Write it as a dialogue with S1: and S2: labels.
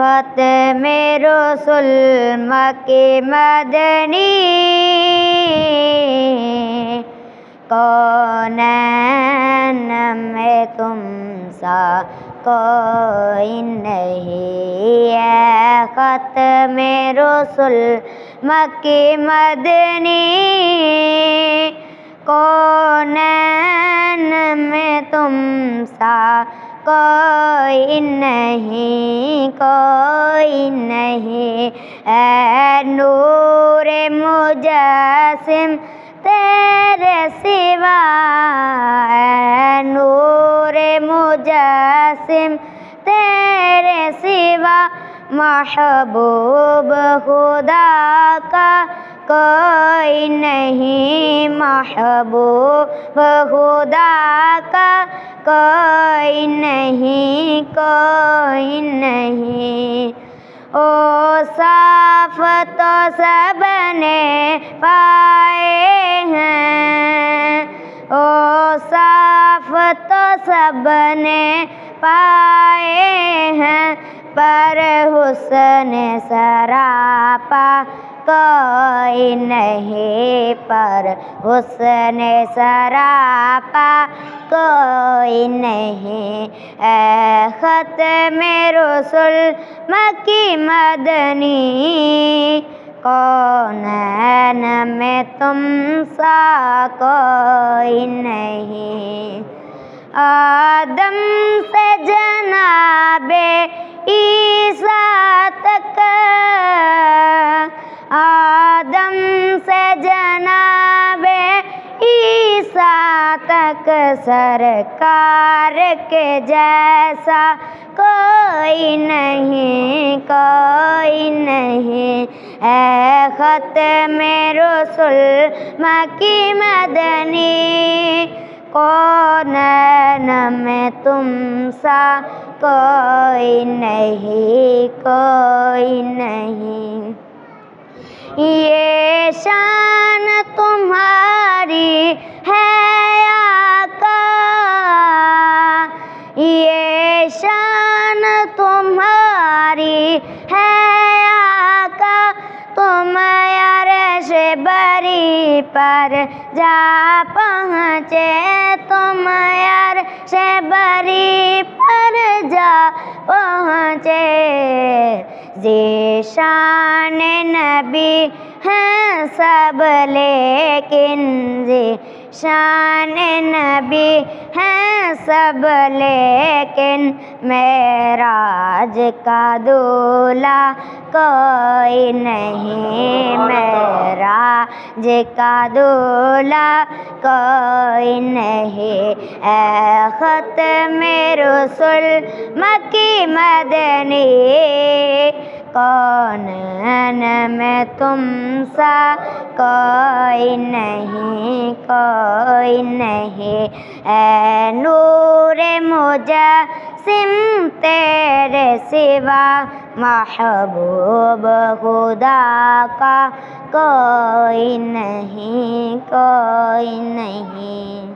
S1: ختم رسول مکی مدنی کونین میں تم سا کوئی نہیں ہے ختم رسول مکی مدنی کونین میں تم سا کوئی نہیں کوئی نہیں اے نور مجسم تیرے سوا اے نور مجسم تیرے سوا محبوب خدا کا کوئی نہیں محبوب خدا کا کوئی نہیں کوئی نہیں اوصاف تو سب نے پائے ہیں اوصاف تو سب نے پائے ہیں پر حسن سراپا کوئی نہیں پر حسن سراپا کوئی نہیں اے ختم رسول مکی مدنی کونین میں تم سا کوئی نہیں آدم سے جناب عیسیٰ تک آدم سے جناب عیسیٰ تک سرکار کے جیسا کوئی نہیں کوئی نہیں اے ختم رسول مکی مدنی کونین میں تم سا کوئی نہیں کوئی نہیں یہ شان تمہاری ہے آقا یہ شان تمہاری ہے آقا تم عرش بری پر جا پہنچے تم عرش بری پر جا پہنچے ذیشان نبی ہیں سب لیکن ذیشان نبی ہیں سب لیکن معراج کا دولہا کوئی نہیں معراج کا دولہا کوئی نہیں اے ختم رسول مکی مدنی کونین میں تم سا کوئی نہیں کوئی نہیں اے نور مجسم تیرے سوا محبوب خدا کا کوئی نہیں کوئی نہیں